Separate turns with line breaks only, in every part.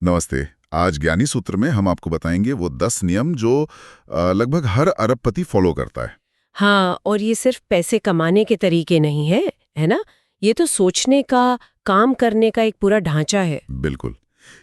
नमस्ते। आज ज्ञानी सूत्र में हम आपको बताएंगे वो 10 नियम जो लगभग हर अरबपति फॉलो करता है।
हाँ, और ये सिर्फ पैसे कमाने के तरीके नहीं है ना? ये तो सोचने का, काम करने का एक पूरा ढांचा है।
बिल्कुल,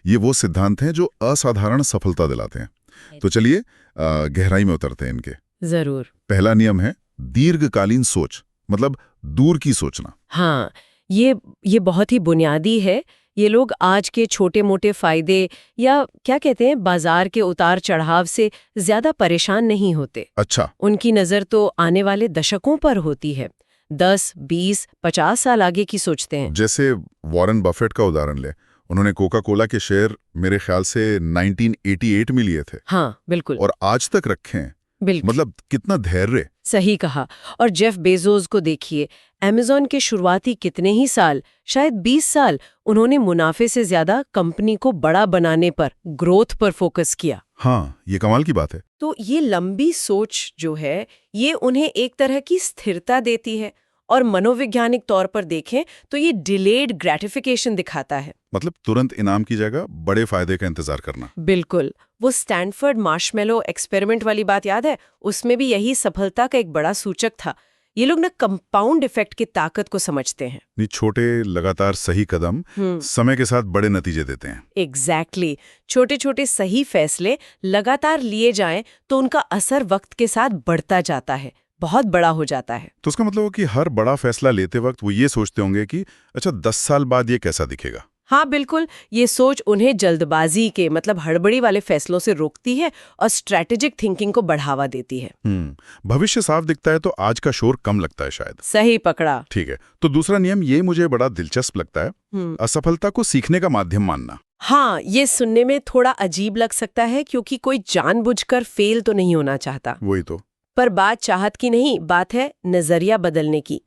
ये वो सिद्धांत हैं जो असाधारण सफलता दिलाते हैं। तो चलिए गहराई में उतरते हैं इनके।
जरूर।
पहला नियम है दीर्घकालीन सोच, मतलब दूर की सोचना।
हाँ, ये बहुत ही बुनियादी है। ये लोग आज के छोटे मोटे फायदे या क्या कहते हैं बाजार के उतार चढ़ाव से ज्यादा परेशान नहीं होते।
अच्छा।
उनकी नजर तो आने वाले दशकों पर होती है। 10, 20, 50 साल आगे की सोचते हैं।
जैसे वॉरेन बफेट का उदाहरण ले, उन्होंने कोका कोला के शेयर मेरे ख्याल से 1988 में लिए थे।
हाँ, बिल्कुल।
और आज तक रखे हैं।
बिल्कुल,
मतलब कितना धैर्य।
सही कहा। और जेफ बेजोस को देखिए, अमेज़न के शुरुआती कितने ही साल, शायद 20 साल, उन्होंने मुनाफे से ज्यादा कंपनी को बड़ा बनाने पर, ग्रोथ पर फोकस किया।
हाँ, ये कमाल की बात है।
तो ये लंबी सोच जो है, ये उन्हें एक तरह की स्थिरता देती है। और मनोवैज्ञानिक तौर पर देखें तो ये डिलेड ग्रेटिफिकेशन दिखाता है।
मतलब तुरंत इनाम की जगह बड़े फायदे का इंतजार करना।
बिल्कुल। वो स्टैनफोर्ड मार्शमेलो एक्सपेरिमेंट वाली बात याद है? उसमें भी यही सफलता का एक बड़ा सूचक था। ये लोग ना कंपाउंड इफेक्ट की ताकत को समझते हैं।
नहीं, छोटे लगातार सही कदम समय के साथ बड़े नतीजे देते हैं।
एग्जैक्टली। छोटे छोटे सही फैसले लगातार लिए जाएं तो उनका असर वक्त के साथ बढ़ता जाता है, बहुत बड़ा हो जाता है।
तो उसका मतलब हो कि हर बड़ा फैसला लेते वक्त वो ये सोचते होंगे कि अच्छा 10 साल बाद ये कैसा दिखेगा।
हाँ, बिल्कुल। ये सोच उन्हें जल्दबाजी के, मतलब हड़बड़ी वाले फैसलों से रोकती है और स्ट्रैटेजिक थिंकिंग को बढ़ावा देती है।
भविष्य साफ दिखता है तो आज का शोर कम लगता है शायद।
सही पकड़ा।
ठीक है, तो दूसरा नियम ये मुझे बड़ा दिलचस्प लगता है, असफलता को सीखने का माध्यम मानना।
हाँ, ये सुनने में थोड़ा अजीब लग सकता है क्योंकि कोई जानबूझकर फेल तो नहीं होना चाहता।
वही तो।
पर बात चाहत की नहीं, बात है नजरिया बदलने की।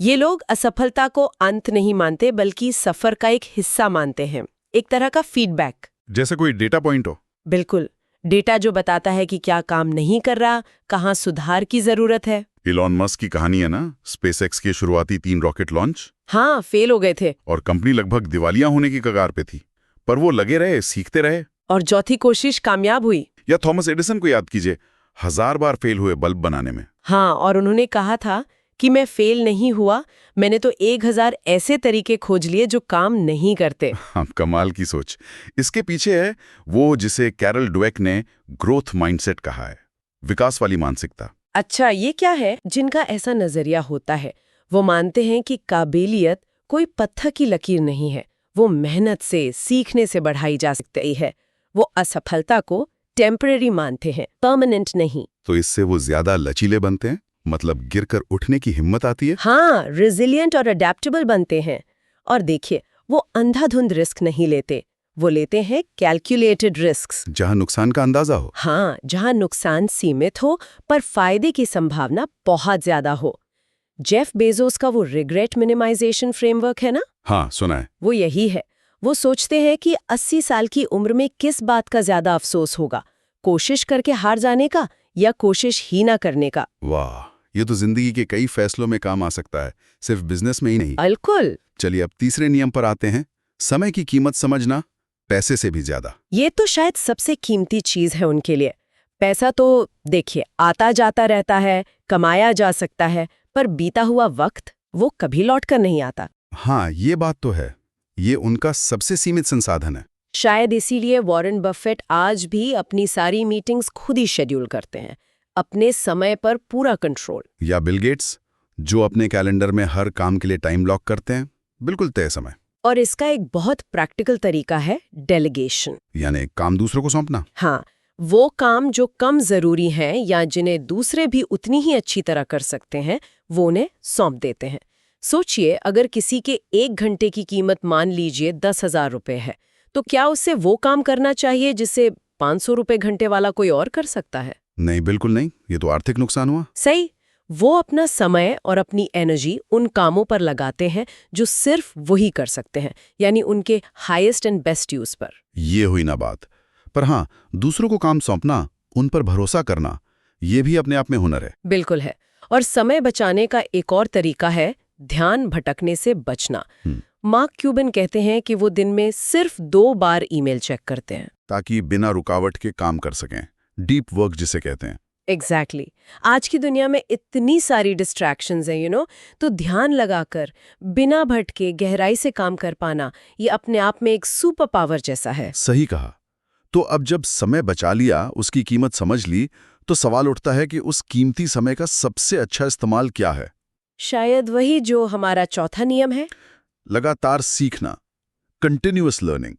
ये लोग असफलता को अंत नहीं मानते बल्कि सफर का एक हिस्सा मानते हैं, एक तरह का फीडबैक।
जैसे कोई डेटा पॉइंट हो।
बिल्कुल, डेटा जो बताता है कि क्या काम नहीं कर रहा, कहाँ सुधार की जरूरत है।
इलॉन मस्क की कहानी है ना, स्पेसएक्स के शुरुआती 3 रॉकेट लॉन्च।
हाँ, फेल हो गए थे
और कंपनी लगभग दिवालिया होने की कगार पे थी, पर वो लगे रहे, सीखते रहे।
और चौथी कोशिश कामयाब हुई।
या थॉमस एडिसन को याद कीजिए, 1000 बार फेल हुए बल्ब बनाने में।
हाँ, और उन्होंने कहा था कि मैं फेल नहीं हुआ, मैंने तो 1000 ऐसे तरीके खोज लिए जो काम नहीं करते।
हाँ, कमाल की सोच। इसके पीछे है वो जिसे कैरल ड्वेक ने ग्रोथ माइंडसेट कहा है, विकास वाली मानसिकता।
अच्छा, ये क्या है? जिनका ऐसा नजरिया होता है वो मानते हैं कि काबिलियत कोई पत्थर की लकीर नहीं है, वो मेहनत से, सीखने से बढ़ाई जा सकती है। वो असफलता को टेम्परेरी मानते हैं, परमानेंट नहीं।
तो इससे वो ज्यादा लचीले बनते हैं, मतलब गिरकर उठने की हिम्मत आती है।
हाँ, रेजिलिएंट और अडेप्टेबल बनते हैं। और देखिए, वो अंधाधुंध रिस्क नहीं लेते, वो लेते हैं कैलकुलेटेड रिस्क्स।
जहां नुकसान का अंदाजा हो।
हाँ, जहां नुकसान सीमित हो पर फायदे की संभावना बहुत ज्यादा हो। जेफ बेजोस का वो रिग्रेट मिनिमाइजेशन फ्रेमवर्क है ना?
हाँ, सुना है।
वो यही है। वो सोचते हैं कि 80 साल की उम्र में किस बात का ज्यादा अफसोस होगा, कोशिश करके हार जाने का या कोशिश ही ना करने का।
वाह, ये तो जिंदगी के कई फैसलों में काम आ सकता है, सिर्फ बिजनेस में ही नहीं।
बिल्कुल।
चलिए अब तीसरे नियम पर आते हैं, समय की कीमत समझना, पैसे से भी ज्यादा।
ये तो शायद सबसे कीमती चीज है उनके लिए। पैसा तो देखिए आता जाता रहता है, कमाया जा सकता है, पर बीता हुआ वक्त वो कभी लौट कर नहीं आता।
हाँ, ये बात तो है। ये उनका सबसे सीमित संसाधन है।
शायद इसीलिए वॉरेन बफेट आज भी अपनी सारी मीटिंग्स खुद ही शेड्यूल करते हैं, अपने समय पर पूरा कंट्रोल।
या बिल गेट्स, जो अपने कैलेंडर में हर काम के लिए टाइम ब्लॉक करते हैं, बिल्कुल तय समय।
और इसका एक बहुत प्रैक्टिकल तरीका है डेलीगेशन,
यानी काम दूसरों को सौंपना।
हाँ, वो काम जो कम जरूरी हैं या जिन्हें दूसरे भी उतनी ही अच्छी तरह कर सकते हैं, वो उन्हें सौंप देते हैं। सोचिए, अगर किसी के 1 घंटे की कीमत मान लीजिए 10,000 रुपए है, तो क्या उससे वो काम करना चाहिए जिसे 500 रुपए घंटे वाला कोई और कर सकता है?
नहीं, बिल्कुल नहीं। ये तो आर्थिक नुकसान हुआ।
सही। वो अपना समय और अपनी एनर्जी उन कामों पर लगाते हैं जो सिर्फ वही कर सकते हैं, यानी उनके हाईएस्ट एंड बेस्ट यूज पर।
ये हुई ना बात। पर हाँ, दूसरों को काम सौंपना, उन पर भरोसा करना, ये भी अपने आप में हुनर है।
बिल्कुल है। और समय बचाने का एक और तरीका है ध्यान भटकने से बचना। मार्क क्यूबन कहते हैं कि वो दिन में सिर्फ 2 बार ईमेल चेक करते हैं।
ताकि बिना रुकावट के काम कर सकें, डीप वर्क जिसे कहते हैं।
एग्जैक्टली आज की दुनिया में इतनी सारी डिस्ट्रैक्शंस हैं तो ध्यान लगाकर बिना भटके गहराई से काम कर पाना ये अपने आप में एक सुपर पावर जैसा है।
सही कहा। तो अब जब समय बचा लिया, उसकी कीमत समझ ली, तो सवाल उठता है कि उस कीमती समय का सबसे अच्छा इस्तेमाल क्या है?
शायद वही जो हमारा चौथा नियम है,
लगातार सीखना, कंटिन्यूअस लर्निंग।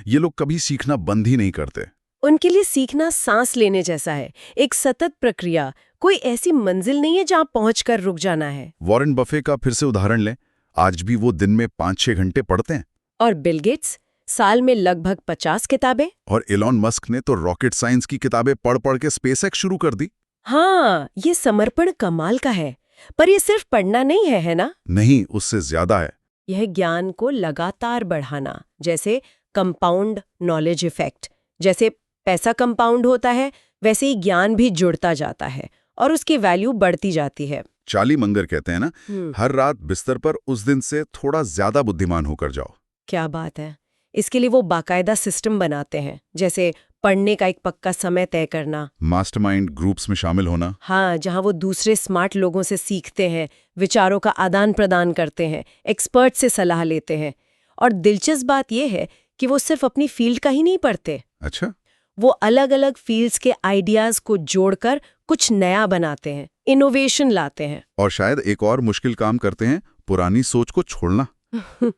ये लोग कभी सीखना बंद ही नहीं करते।
उनके लिए सीखना सांस लेने जैसा है, एक सतत प्रक्रिया, कोई ऐसी मंजिल नहीं है जहां पहुंचकर रुक जाना है।
वॉरेन बफे का फिर से उदाहरण लें, आज भी वो दिन में 5-6 घंटे पढ़ते हैं।
और बिल गेट्स साल में लगभग 50 किताबें।
और एलॉन मस्क ने तो रॉकेट साइंस की किताबें पढ़ पढ़ के स्पेसएक्स शुरू कर दी।
हाँ, ये समर्पण कमाल का है। पर ये सिर्फ पढ़ना नहीं है ना?
नहीं, उससे ज्यादा है।
यह ज्ञान को लगातार बढ़ाना, जैसे कंपाउंड नॉलेज इफेक्ट। जैसे पैसा कंपाउंड होता है, वैसे ही ज्ञान भी जुड़ता जाता है और उसकी वैल्यू बढ़ती जाती है।
चार्ली मंगर कहते हैं ना, हर रात बिस्तर पर उस दिन से थोड़ा ज्यादा बुद्धिमान होकर जाओ।
क्या बात है। इसके लिए वो बाकायदा सिस्टम बनाते हैं, जैसे पढ़ने का एक पक्का समय तय करना,
मास्टरमाइंड ग्रुप्स में शामिल होना।
हाँ, जहाँ वो दूसरे स्मार्ट लोगों से सीखते हैं, विचारों का आदान प्रदान करते हैं, एक्सपर्ट से सलाह लेते हैं। और दिलचस्प बात यह है कि वो सिर्फ अपनी फील्ड का ही नहीं पढ़ते।
अच्छा।
वो अलग अलग फील्ड्स के आइडियाज को जोड़कर कुछ नया बनाते हैं, इनोवेशन लाते हैं।
और शायद एक और मुश्किल काम करते हैं, पुरानी सोच को छोड़ना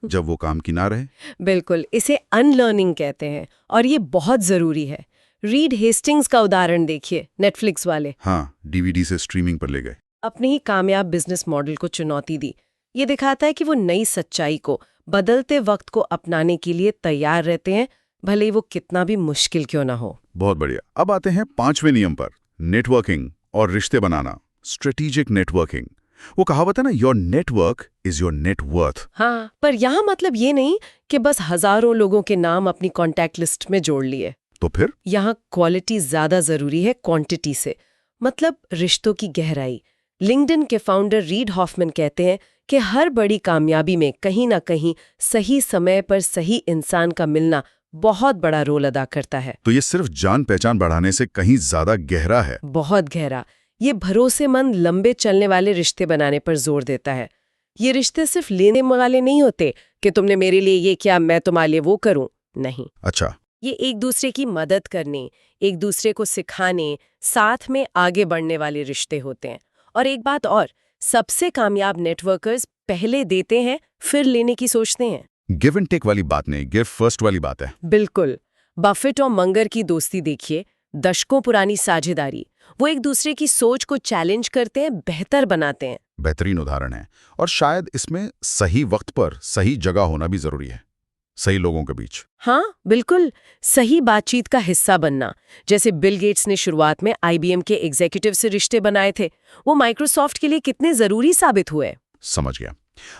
जब वो काम की ना रहे।
बिल्कुल, इसे अनलर्निंग कहते हैं और ये बहुत जरूरी है। रीड हेस्टिंग्स का उदाहरण देखिए, नेटफ्लिक्स वाले।
हाँ, डीवीडी से स्ट्रीमिंग पर ले गए।
अपने ही कामयाब बिजनेस मॉडल को चुनौती दी। ये दिखाता है कि वो नई सच्चाई को, बदलते वक्त को अपनाने के लिए तैयार रहते हैं, भले ही वो कितना भी मुश्किल क्यों ना हो।
बहुत बढ़िया। अब आते हैं 5वें नियम पर, नेटवर्किंग और रिश्ते बनाना, स्ट्रेटेजिक नेटवर्किंग। वो कहावत है ना, your network is your net worth.
हाँ, पर यहाँ मतलब ये नहीं कि बस हजारों लोगों के नाम अपनी कॉन्टैक्ट लिस्ट में जोड़ लिए।
तो फिर
यहाँ क्वालिटी ज्यादा जरूरी है क्वांटिटी से, मतलब रिश्तों की गहराई। लिंक्डइन के फाउंडर रीड हॉफमैन कहते हैं कि हर बड़ी कामयाबी में कहीं ना कहीं सही समय पर सही इंसान का मिलना बहुत बड़ा रोल अदा करता है।
तो ये सिर्फ जान पहचान बढ़ाने से कहीं ज्यादा गहरा है।
बहुत गहरा। ये भरोसेमंद लंबे चलने वाले रिश्ते बनाने पर जोर देता है। ये रिश्ते सिर्फ लेने वाले नहीं होते कि तुमने मेरे लिए ये किया, मैं तुम्हारे लिए वो करूं। नहीं।
अच्छा।
ये एक दूसरे की मदद करने, एक दूसरे को सिखाने, साथ में आगे बढ़ने वाले रिश्ते होते हैं। और एक बात और, सबसे कामयाब नेटवर्कर्स पहले देते हैं फिर लेने की सोचते हैं।
गिव एंड टेक वाली बात नहीं, गिव फर्स्ट वाली बात है।
बिल्कुल। बफेट और मंगर की दोस्ती देखिए, दशकों पुरानी साझेदारी। वो एक दूसरे की सोच को चैलेंज करते हैं, बेहतर बनाते हैं।
बेहतरीन उदाहरण है। और शायद इसमें सही वक्त पर सही जगह होना भी जरूरी है, सही लोगों के बीच।
हाँ बिल्कुल, सही बातचीत का हिस्सा बनना। जैसे बिल गेट्स ने शुरुआत में IBM के एग्जीक्यूटिव से रिश्ते बनाए थे, वो माइक्रोसॉफ्ट के लिए कितने जरूरी साबित हुए।
समझ गया।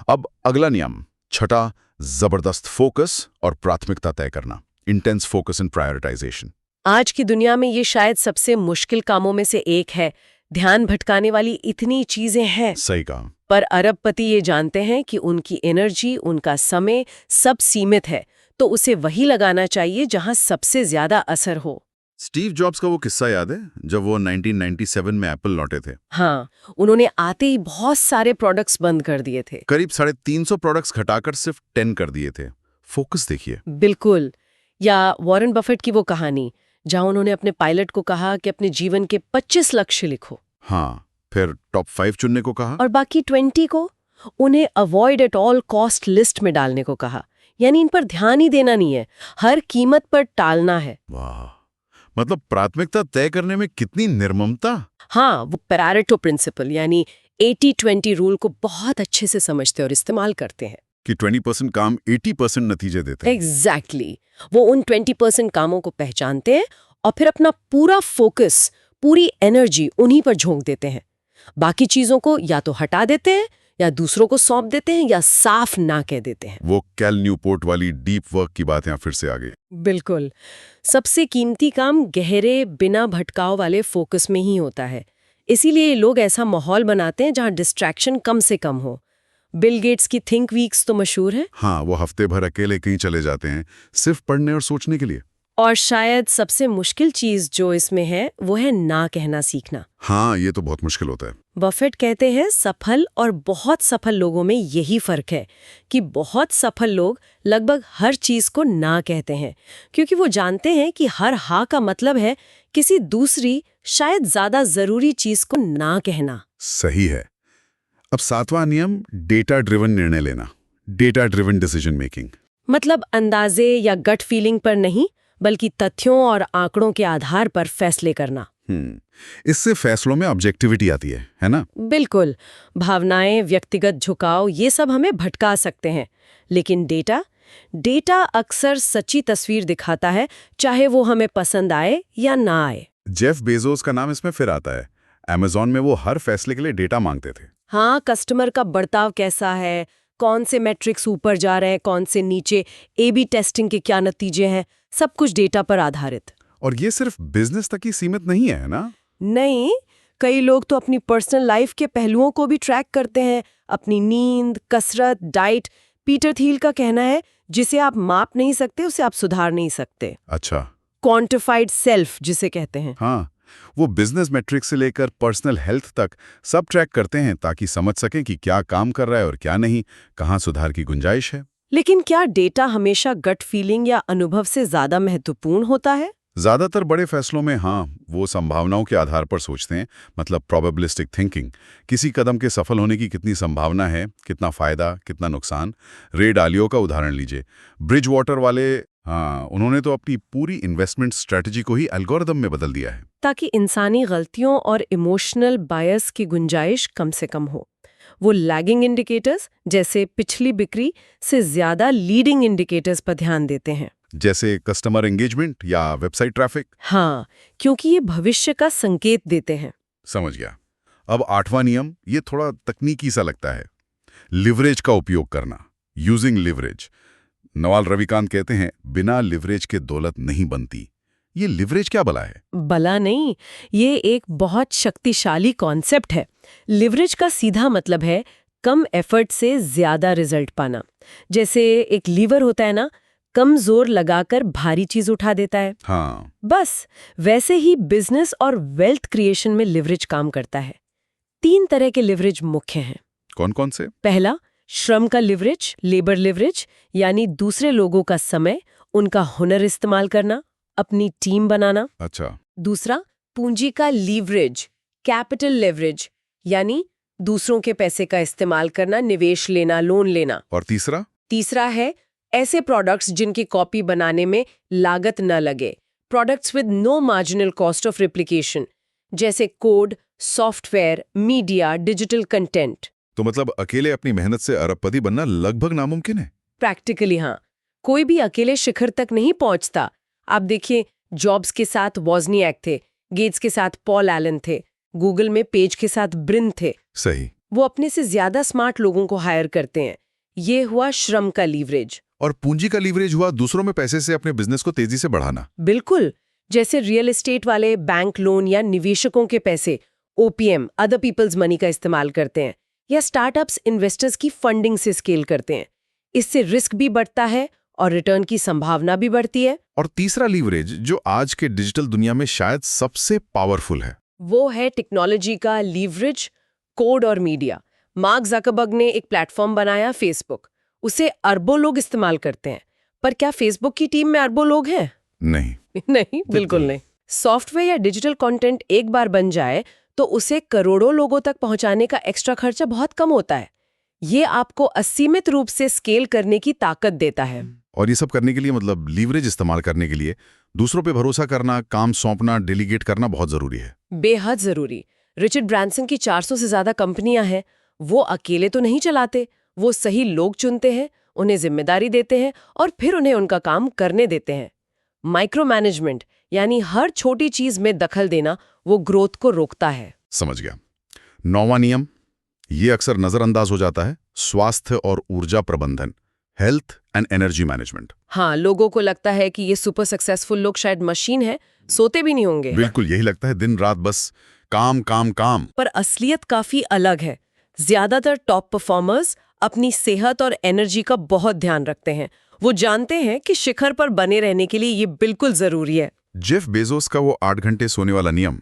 अब अगला नियम, छठा, जबरदस्त फोकस और प्राथमिकता तय करना, इंटेंस फोकस एंड प्रायोरिटाइजेशन।
आज की दुनिया में ये शायद सबसे मुश्किल कामों में से एक है। ध्यान भटकाने वाली इतनी चीजें हैं।
सही कहा।
पर अरबपति ये जानते हैं कि उनकी एनर्जी, उनका समय सब सीमित है, तो उसे वही लगाना चाहिए जहां सबसे ज्यादा असर हो।
स्टीव जॉब्स का वो किस्सा याद है, जब वो 1997 में एप्पल लौटे थे?
हाँ, उन्होंने आते ही बहुत सारे प्रोडक्ट्स बंद कर दिए थे।
करीब 350 प्रोडक्ट्स घटाकर सिर्फ 10 कर दिए थे। फोकस देखिए।
बिल्कुल। या वॉरेन बफेट की वो कहानी, जहां उन्होंने अपने पायलट को कहा कि अपने जीवन के 25 लक्ष्य लिखो।
हाँ, फिर टॉप 5 चुनने को कहा
और बाकी 20 को उन्हें avoid at all cost list में डालने को कहा। यानी इन पर ध्यान ही देना नहीं है, हर कीमत पर टालना है।
वाह, मतलब प्राथमिकता तय करने में कितनी निर्ममता।
हाँ, वो पैरेटो प्रिंसिपल यानी 80-20 रूल को बहुत अच्छे से समझते और इस्तेमाल करते हैं
कि 20% काम 80% नतीजे देते हैं।
एग्जैक्टली। वो उन 20% कामों को पहचानते हैं और फिर अपना पूरा फोकस, पूरी एनर्जी उन्हीं पर झोंक देते हैं। बाकी चीजों को या तो हटा देते हैं, या दूसरों को सौंप देते हैं, या साफ ना कह देते हैं।
वो कैल न्यूपोर्ट वाली डीप वर्क की बात यहाँ फिर से आ गई।
बिल्कुल। सबसे कीमती काम गहरे, बिना भटकाव वाले फोकस में ही होता है। इसीलिए लोग ऐसा माहौल बनाते हैं जहां डिस्ट्रैक्शन कम से कम हो। बिल गेट्स की थिंक वीक्स तो मशहूर है।
हाँ, वो हफ्ते भर अकेले कहीं चले जाते हैं सिर्फ पढ़ने और सोचने के लिए।
और शायद सबसे मुश्किल चीज जो इसमें है वो है ना कहना सीखना।
हाँ, ये तो बहुत मुश्किल होता है।
बफेट कहते हैं सफल और बहुत सफल लोगों में यही फर्क है कि बहुत सफल लोग लगभग हर चीज को ना कहते हैं, क्योंकि वो जानते हैं कि हर हाँ का मतलब है किसी दूसरी शायद ज्यादा जरूरी चीज को ना कहना।
सही है। अब 7वां नियम, डेटा ड्रिवन निर्णय लेना, डेटा ड्रिवन डिसीजन मेकिंग।
मतलब अंदाजे या गट फीलिंग पर नहीं, बल्कि तथ्यों और आंकड़ों के आधार पर फैसले करना।
इससे फैसलों में ऑब्जेक्टिविटी आती है ना?
बिल्कुल। भावनाएं, व्यक्तिगत झुकाव, ये सब हमें भटका सकते हैं, लेकिन डेटा अक्सर सच्ची तस्वीर दिखाता है, चाहे वो हमें पसंद आए या ना आए।
जेफ बेजोस का नाम इसमें फिर आता है। अमेज़न में वो हर फैसले के लिए डेटा मांगते थे।
हाँ, कस्टमर का बर्ताव कैसा है, कौन से मैट्रिक्स ऊपर जा रहे हैं, कौन से नीचे, A/B टेस्टिंग के क्या नतीजे हैं, सब कुछ डेटा पर आधारित।
और ये सिर्फ बिजनेस तक ही सीमित नहीं है ना?
नहीं, कई लोग तो अपनी पर्सनल लाइफ के पहलुओं को भी ट्रैक करते हैं, अपनी नींद, कसरत, डाइट। पीटर थियल का कहना है, जिसे आप माप नहीं सकते उसे आप सुधार नहीं सकते।
अच्छा।
क्वांटिफाइड सेल्फ जिसे कहते हैं।
हाँ, वो बिजनेस मैट्रिक्स से लेकर पर्सनल हेल्थ तक सब ट्रैक करते हैं ताकि समझ सकें कि क्या काम कर रहा है और क्या नहीं, कहाँ सुधार की गुंजाइश है।
लेकिन क्या डेटा हमेशा गट फीलिंग या अनुभव से ज्यादा महत्वपूर्ण होता है?
ज्यादातर बड़े फैसलों में हाँ, वो संभावनाओं के आधार पर सोचते हैं, मतलब प्रोबेबिलिस्टिक थिंकिंग। किसी कदम के सफल होने की कितनी संभावना है, कितना फायदा, कितना नुकसान। रे डालियो का उदाहरण लीजिए, ब्रिज वाटर वाले। हाँ, उन्होंने तो अपनी पूरी इन्वेस्टमेंट स्ट्रेटजी को ही एल्गोरिदम में बदल दिया है,
ताकि इंसानी गलतियों और इमोशनल बायस की गुंजाइश कम से कम हो। वो लैगिंग इंडिकेटर्स जैसे पिछली बिक्री से ज्यादा लीडिंग इंडिकेटर्स पर ध्यान देते हैं,
जैसे कस्टमर एंगेजमेंट या वेबसाइट ट्रैफिक।
हाँ, क्योंकि ये भविष्य का संकेत देते हैं।
समझ गया। अब 8वां नियम, ये थोड़ा तकनीकी सा लगता है। लिवरेज का उपयोग करना, यूजिंग लिवरेज। नवाल रविकांत कहते हैं, बिना लिवरेज के दौलत नहीं बनती। ये लिवरेज क्या भला है?
भला नहीं, ये एक बहुत शक्तिशाली कॉन्सेप्ट है। लिवरेज का सीधा मतलब है कम एफर्ट से ज्यादा रिजल्ट पाना। जैसे एक लीवर होता है ना, कम जोर लगाकर भारी चीज उठा देता है।
हाँ,
बस वैसे ही बिजनेस और वेल्थ क्रिएशन में लिवरेज काम करता है। 3 तरह के लिवरेज मुख्य हैं।
कौन कौन से?
पहला, श्रम का लिवरेज, लेबर लिवरेज, यानी दूसरे लोगों का समय, उनका हुनर इस्तेमाल करना, अपनी टीम बनाना।
अच्छा।
दूसरा, पूंजी का लीवरेज, कैपिटल लेवरेज, यानी दूसरों के पैसे का इस्तेमाल करना, निवेश लेना, लोन लेना।
और
तीसरा है ऐसे प्रोडक्ट्स जिनकी कॉपी बनाने में लागत न लगे, products with no marginal cost of replication, जैसे code, software, media, digital content.
तो मतलब अकेले अपनी मेहनत से अरबपति बनना लगभग नामुमकिन है?
प्रैक्टिकली हाँ, कोई भी अकेले शिखर तक नहीं पहुंचता। आप देखिए, जॉब्स के साथ वॉज़निएक थे, गेट्स के साथ पॉल एलन थे, गूगल में पेज के साथ ब्रिन थे।
सही।
वो अपने से ज्यादा स्मार्ट लोगों को हायर करते हैं। ये हुआ श्रम का लीवरेज।
और पूंजी का लीवरेज हुआ दूसरों में पैसे से अपने बिजनेस को तेजी से बढ़ाना।
बिल्कुल, जैसे रियल एस्टेट वाले बैंक लोन या निवेशकों के पैसे, OPM, अदर पीपल्स मनी का इस्तेमाल करते हैं, या स्टार्टअप्स इन्वेस्टर्स की फंडिंग से स्केल करते हैं। इससे रिस्क भी बढ़ता है और रिटर्न की संभावना भी बढ़ती है।
और तीसरा लीवरेज, जो आज के डिजिटल दुनिया में शायद सबसे पावरफुल है,
वो है टेक्नोलॉजी का लीवरेज, कोड और मीडिया। मार्क ज़करबर्ग ने एक प्लेटफॉर्म बनाया, फेसबुक। उसे अरबों लोग इस्तेमाल करते हैं, पर क्या फेसबुक की टीम में अरबों लोग हैं?
नहीं।
नहीं, बिल्कुल नहीं। सॉफ्टवेयर या डिजिटल कंटेंट एक बार बन जाए तो उसे करोड़ों लोगों तक पहुंचाने का एक्स्ट्रा खर्चा बहुत कम होता है। ये आपको असीमित रूप से स्केल करने की ताकत देता है।
और ये सब करने के लिए, मतलब लीवरेज इस्तेमाल करने के लिए, दूसरों पे भरोसा करना, काम सौंपना, डेलीगेट करना बहुत जरूरी है।
बेहद जरूरी। रिचर्ड ब्रांसन की 400 से ज्यादा कंपनियां हैं। वो अकेले तो नहीं चलाते, वो सही लोग चुनते हैं, उन्हें जिम्मेदारी देते हैं और फिर उन्हें उनका काम करने देते हैं। माइक्रो मैनेजमेंट, यानी हर छोटी चीज में दखल देना, वो ग्रोथ को रोकता है।
समझ गया। 9वां नियम, ये अक्सर नजरअंदाज हो जाता है, स्वास्थ्य और ऊर्जा प्रबंधन, हेल्थ एंड एनर्जी मैनेजमेंट।
हाँ, लोगों को लगता है कि ये सुपर सक्सेसफुल लोग शायद मशीन है, सोते भी नहीं होंगे।
बिल्कुल यही लगता है, दिन रात बस काम काम काम।
पर असलियत काफी अलग है। ज्यादातर टॉप परफॉर्मर्स अपनी सेहत और एनर्जी का बहुत ध्यान रखते हैं। वो जानते हैं कि शिखर पर बने रहने के लिए ये बिल्कुल जरूरी है।
जेफ बेजोस का वो 8 घंटे सोने वाला नियम,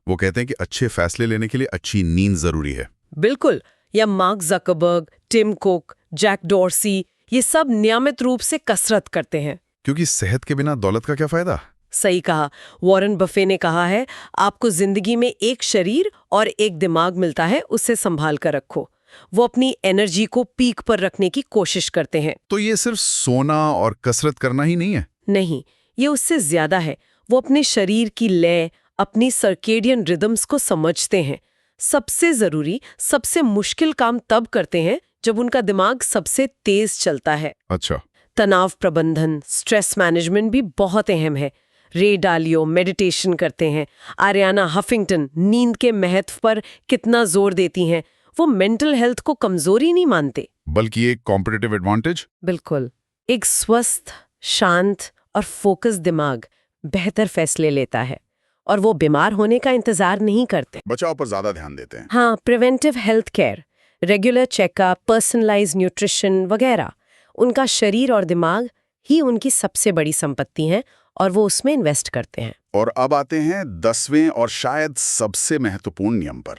वो कहते हैं कि अच्छे फैसले लेने के लिए अच्छी नींद जरूरी है।
बिल्कुल। या Mark Zuckerberg, Tim Cook, Jack Dorsey, ये सब नियमित रूप से कसरत करते हैं।
क्योंकि सेहत के बिना दौलत का क्या फायदा।
सही कहा। वॉरेन बफे ने कहा है, आपको जिंदगी में एक शरीर और एक दिमाग मिलता है, उससे संभाल कर रखो। वो अपनी एनर्जी को पीक पर रखने की कोशिश करते हैं।
तो ये सिर्फ सोना और कसरत करना ही नहीं है।
नहीं, ये उससे ज्यादा है। वो अपने शरीर की लय, अपनी सर्केडियन रिदम्स को समझते हैं। सबसे जरूरी, सबसे मुश्किल काम तब करते हैं जब उनका दिमाग सबसे तेज चलता है।
अच्छा।
तनाव प्रबंधन, स्ट्रेस मैनेजमेंट भी बहुत अहम है। रे डालियो मेडिटेशन करते हैं। आरियाना हफिंगटन नींद के महत्व पर कितना जोर देती हैं। वो मेंटल हेल्थ को कमजोरी नहीं मानते,
बल्कि एक कॉम्पिटिटिव एडवांटेज।
बिल्कुल। एक स्वस्थ, शांत और फोकस दिमाग बेहतर फैसले लेता है, और वो बीमार होने का इंतजार नहीं करते।
बचाव पर ज्यादा ध्यान देते हैं।
हाँ, preventive health care, regular checkup, personalised nutrition वगैरह। उनका शरीर और दिमाग ही उनकी सबसे बड़ी संपत्ति है, और वो उसमें इन्वेस्ट करते हैं।
और अब आते हैं 10वें और शायद सबसे महत्वपूर्ण नियम पर,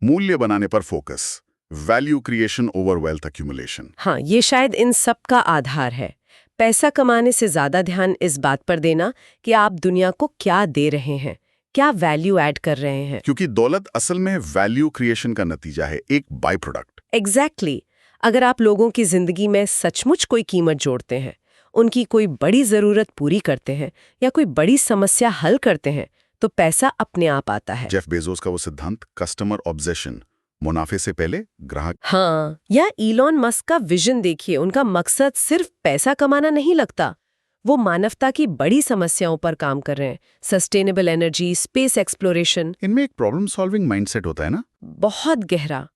मूल्य बनाने पर focus, value creation over wealth accumulation.
हाँ, ये शायद इन सब का आधार है। पैसा कमाने से ज्यादा ध्यान इस बात पर देना कि आप दुनिया को क्या दे रहे हैं, क्या वैल्यू ऐड कर रहे हैं।
क्योंकि दौलत असल में वैल्यू क्रिएशन का नतीजा है, एक बाय प्रोडक्ट।
एग्जैक्टली। अगर आप लोगों की जिंदगी में सचमुच कोई कीमत जोड़ते हैं, उनकी कोई बड़ी जरूरत पूरी करते हैं या कोई बड़ी समस्या हल करते हैं, तो पैसा अपने आप आता है।
जेफ बेजोस का वो सिद्धांत, कस्टमर ऑब्सेशन, मुनाफे से पहले ग्राहक।
हाँ, या इलॉन मस्क का विजन देखिए। उनका मकसद सिर्फ पैसा कमाना नहीं लगता, वो मानवता की बड़ी समस्याओं पर काम कर रहे हैं। Sustainable energy, space exploration.
इनमें एक प्रॉब्लम सॉल्विंग माइंडसेट होता है ना।
बहुत गहरा।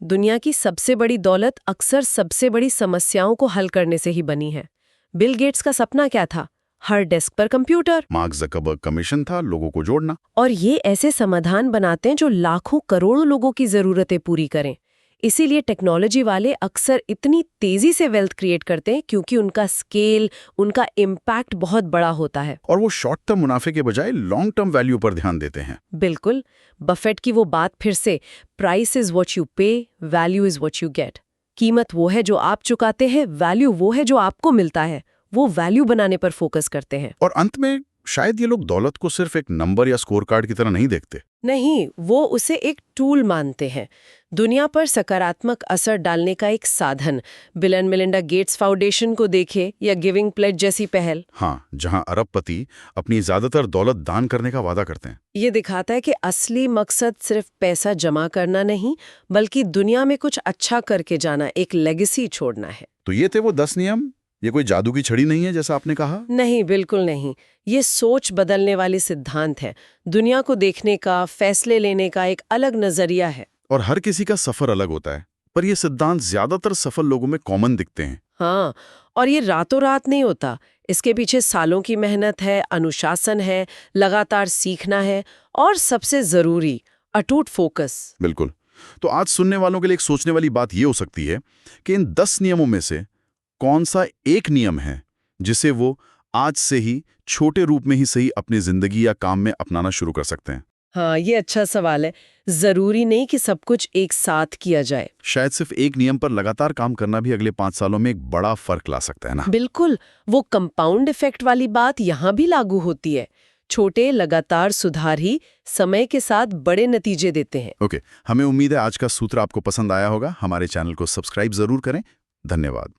दुनिया की सबसे बड़ी दौलत अक्सर सबसे बड़ी समस्याओं को हल करने से ही बनी है। बिल गेट्स का सपना क्या था? हर डेस्क पर कंप्यूटर।
मार्क जकरबर्ग का मिशन था लोगों को जोड़ना।
और ये ऐसे समाधान बनाते हैं जो लाखों करोड़ों लोगों की जरूरतें पूरी करें। इसीलिए टेक्नोलॉजी वाले अक्सर इतनी तेजी से वेल्थ क्रिएट करते हैं, क्योंकि उनका स्केल, उनका इम्पैक्ट बहुत बड़ा होता है।
और वो शॉर्ट टर्म मुनाफे के बजाय लॉन्ग टर्म वैल्यू पर ध्यान देते हैं।
बिल्कुल। बफेट की वो बात फिर से, प्राइस इज व्हाट यू पे, value is what you get. कीमत वो है जो आप चुकाते हैं, वैल्यू वो है जो आपको मिलता है। वो वैल्यू बनाने पर फोकस करते हैं।
और अंत में शायद ये लोग दौलत को सिर्फ एक नंबर या स्कोर कार्ड की तरह नहीं देखते।
नहीं, वो उसे एक टूल मानते हैं, दुनिया पर सकारात्मक असर डालने का एक साधन। Bill and Melinda Gates foundation को देखे, या गिविंग प्लेज जैसी पहल।
हाँ, जहां अरबपति अपनी ज्यादातर दौलत दान करने का वादा करते हैं।
ये दिखाता है कि असली मकसद सिर्फ पैसा जमा करना नहीं, बल्कि दुनिया में कुछ अच्छा करके जाना, एक लेगेसी छोड़ना है।
तो ये थे वो 10 नियम। ये कोई जादू की छड़ी नहीं है जैसा आपने कहा।
नहीं, बिल्कुल नहीं। ये सोच बदलने वाले सिद्धांत है। दुनिया को देखने का, फैसले लेने का एक अलग नजरिया है।
और हर किसी का सफर अलग होता है, पर ये सिद्धांत ज्यादातर सफल लोगों में कॉमन दिखते हैं।
हाँ, और ये रातों रात नहीं होता। इसके पीछे सालों की मेहनत है, अनुशासन है, लगातार सीखना है, और सबसे जरूरी, अटूट फोकस।
बिल्कुल। तो आज सुनने वालों के लिए एक सोचने वाली बात ये हो सकती है कि इन 10 नियमों में से कौन सा एक नियम है जिसे वो आज से ही छोटे रूप में ही सही अपनी जिंदगी या काम में अपनाना शुरू कर सकते हैं।
हाँ, ये अच्छा सवाल है। जरूरी नहीं कि सब कुछ एक साथ किया जाए।
शायद सिर्फ एक नियम पर लगातार काम करना भी अगले 5 सालों में एक बड़ा फर्क ला सकता है ना।
बिल्कुल। वो कंपाउंड इफेक्ट वाली बात यहाँ भी लागू होती है। छोटे लगातार सुधार ही समय के साथ बड़े नतीजे देते हैं।
ओके, हमें उम्मीद है आज का सूत्र आपको पसंद आया होगा। हमारे चैनल को सब्सक्राइब जरूर करें। धन्यवाद।